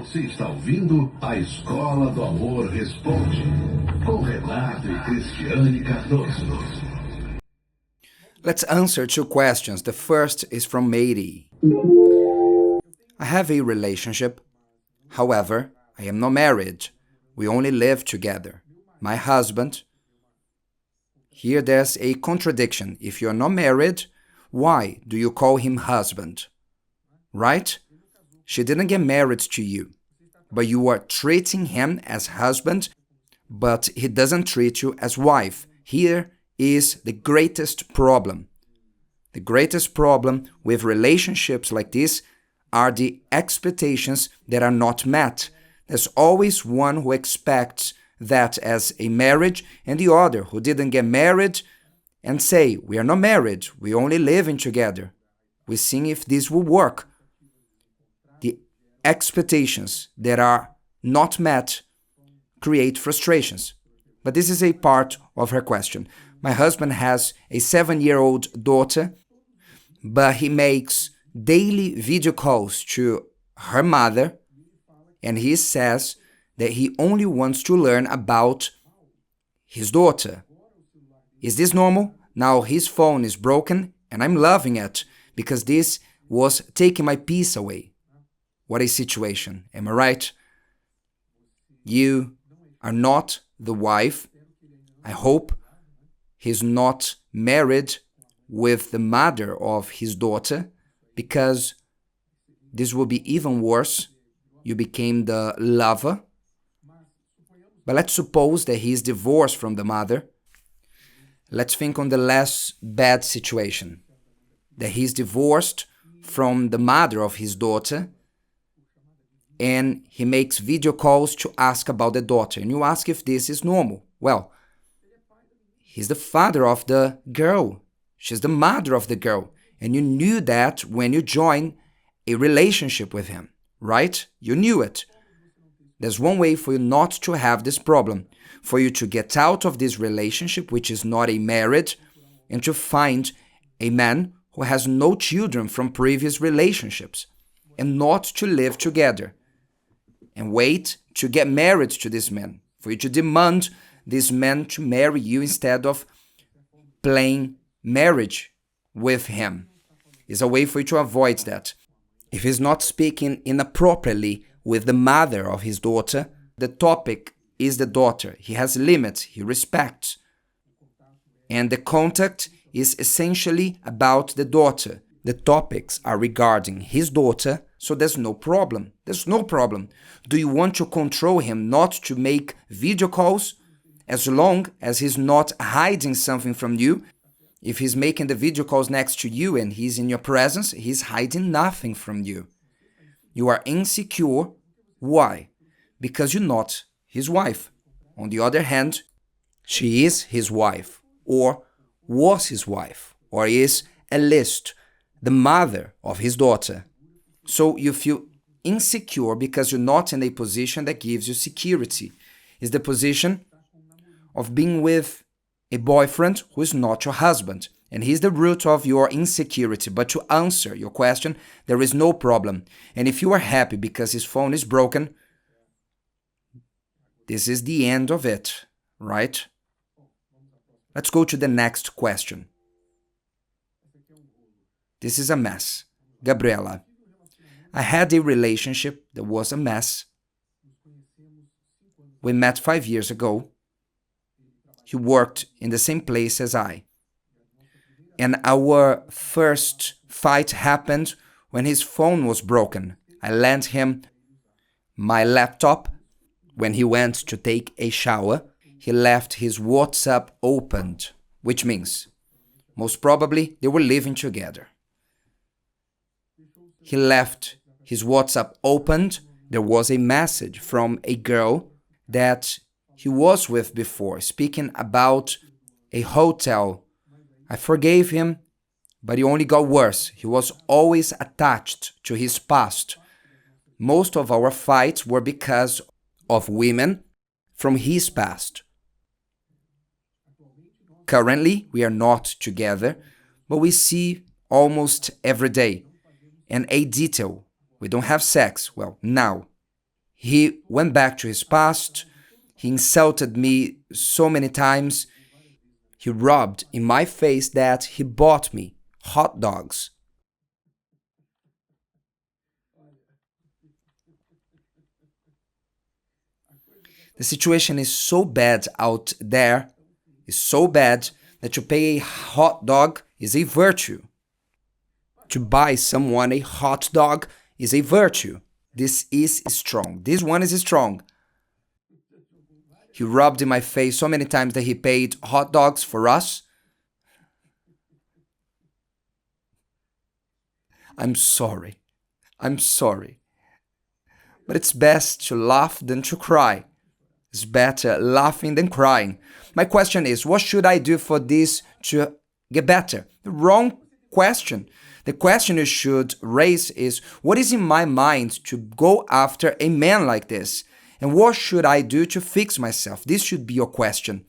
Você está ouvindo a Escola do Amor Responde, com Renato e Cristiane Cardoso. Let's answer two questions. The first is from Mady. I have a relationship. However, I am not married. We only live together. My husband. Here there's a contradiction. If you're not married, why do you call him husband? Right? She didn't get married to you, but you are treating him as husband, but he doesn't treat you as wife. Here is the greatest problem. The greatest problem with relationships like this are the expectations that are not met. There's always one who expects that as a marriage and the other who didn't get married and say, we are not married, we only living together. We're seeing if this will work. The expectations that are not met create frustrations. But this is a part of her question. My husband has a 7-year-old daughter, but he makes daily video calls to her mother, and he says that he only wants to learn about his daughter. Is this normal? Now his phone is broken, and I'm loving it, because this was taking my peace away. What a situation, am I right? You are not the wife. I hope he's not married with the mother of his daughter, because this will be even worse. You became the lover. But let's suppose that he is divorced from the mother. Let's think on the less bad situation, that he's divorced from the mother of his daughter, and he makes video calls to ask about the daughter. And you ask if this is normal. Well, he's the father of the girl. She's the mother of the girl. And you knew that when you joined a relationship with him, right? You knew it. There's one way for you not to have this problem, for you to get out of this relationship, which is not a marriage, and to find a man who has no children from previous relationships, and not to live together, and wait to get married to this man, for you to demand this man to marry you instead of playing marriage with him. It's a way for you to avoid that. If he's not speaking inappropriately with the mother of his daughter, the topic is the daughter. He has limits, he respects. And the contact is essentially about the daughter. The topics are regarding his daughter, so there's no problem. There's no problem. Do you want to control him not to make video calls? As long as he's not hiding something from you. If he's making the video calls next to you and he's in your presence, he's hiding nothing from you. You are insecure. Why? Because you're not his wife. On the other hand, she is his wife, or was his wife, or is at least the mother of his daughter. So you feel insecure because you're not in a position that gives you security. It's the position of being with a boyfriend who is not your husband. And he's the root of your insecurity. But to answer your question, there is no problem. And if you are happy because his phone is broken, this is the end of it, right? Let's go to the next question. This is a mess. Gabriela, I had a relationship that was a mess. We met 5 years ago. He worked in the same place as I. And our first fight happened when his phone was broken. I lent him my laptop. When he went to take a shower, he left his WhatsApp opened, which means most probably they were living together. He left his WhatsApp opened. There was a message from a girl that he was with before, speaking about a hotel. I forgave him, but he only got worse. He was always attached to his past. Most of our fights were because of women from his past. Currently, we are not together, but we see almost every day. And a detail, we don't have sex, well, now. He went back to his past. He insulted me so many times. He rubbed in my face that he bought me hot dogs. The situation is so bad out there, is so bad that to pay a hot dog is a virtue. To buy someone a hot dog is a virtue. This is strong. This one is strong. He rubbed in my face so many times that he paid hot dogs for us. I'm sorry. I'm sorry. But it's best to laugh than to cry. It's better laughing than crying. My question is, what should I do for this to get better? The wrong question. The question you should raise is, what is in my mind to go after a man like this? And what should I do to fix myself? This should be your question.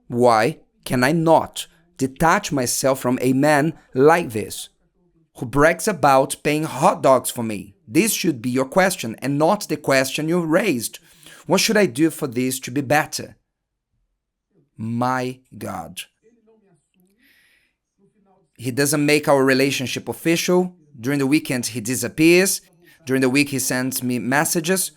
Why can I not detach myself from a man like this, who brags about paying hot dogs for me? This should be your question and not the question you raised. What should I do for this to be better? My God. He doesn't make our relationship official. During the weekend, he disappears. During the week, he sends me messages.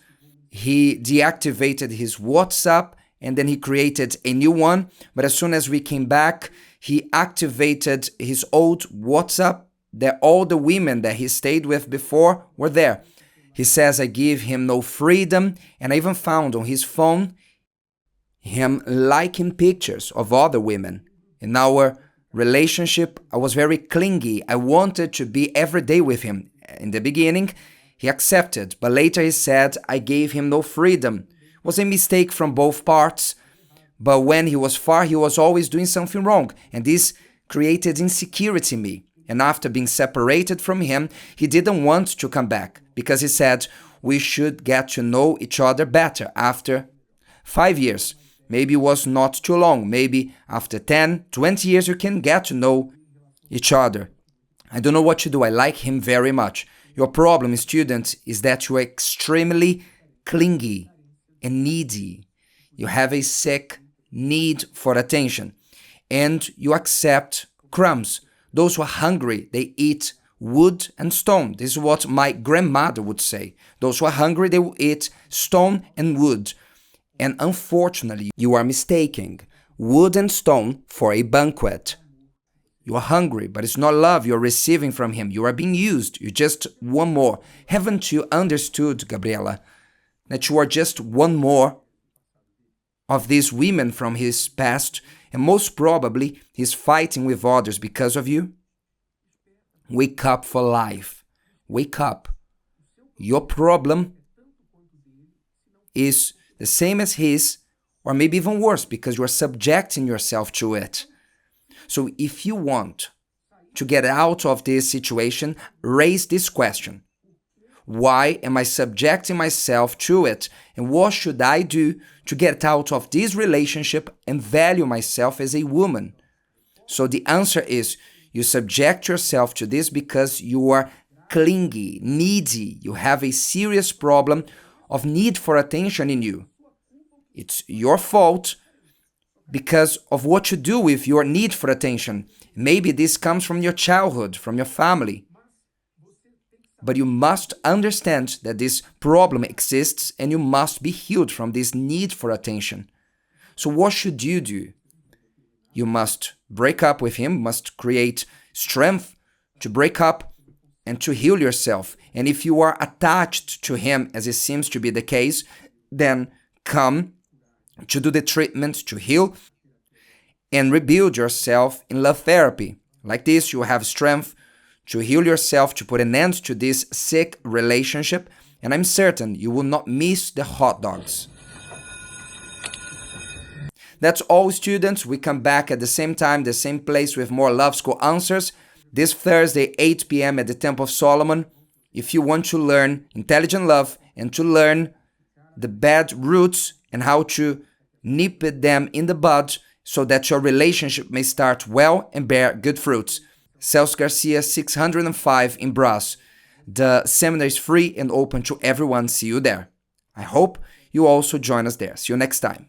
He deactivated his WhatsApp and then he created a new one. But as soon as we came back, he activated his old WhatsApp. That all the women that he stayed with before were there. He says I give him no freedom, and I even found on his phone him liking pictures of other women. In our relationship, I was very clingy. I wanted to be every day with him. In the beginning, he accepted, but later he said I gave him no freedom. It was a mistake from both parts, but when he was far, he was always doing something wrong, and this created insecurity in me. And after being separated from him, he didn't want to come back because he said we should get to know each other better after 5 years. Maybe it was not too long. Maybe after 10, 20 years you can get to know each other. I don't know what to do. I like him very much. Your problem, students, is that you are extremely clingy and needy. You have a sick need for attention. And you accept crumbs. Those who are hungry, they eat wood and stone. This is what my grandmother would say. Those who are hungry, they will eat stone and wood. And unfortunately, you are mistaking wood and stone for a banquet. You are hungry, but it's not love you're receiving from him. You are being used. You just want more. Haven't you understood, Gabriela, that you are just one more of these women from his past? And most probably, he's fighting with others because of you. Wake up for life. Wake up. Your problem is the same as his, or maybe even worse, because you are subjecting yourself to it. So if you want to get out of this situation, raise this question. Why am I subjecting myself to it? And what should I do to get out of this relationship and value myself as a woman? So the answer is, you subject yourself to this because you are clingy, needy. You have a serious problem of need for attention in you. It's your fault because of what you do with your need for attention. Maybe this comes from your childhood, from your family. But you must understand that this problem exists and you must be healed from this need for attention. So what should you do? You must break up with him, must create strength to break up and to heal yourself. And if you are attached to him, as it seems to be the case, then come to do the treatment to heal and rebuild yourself in love therapy. Like this, you have strength to heal yourself, to put an end to this sick relationship, and I'm certain you will not miss the hot dogs. That's all, students. We come back at the same time, the same place with more Love School answers this Thursday, 8 p.m. at the Temple of Solomon. If you want to learn intelligent love and to learn the bad roots and how to nip them in the bud so that your relationship may start well and bear good fruits. Celso Garcia, 605 in Brass. The seminar is free and open to everyone. See you there. I hope you also join us there. See you next time.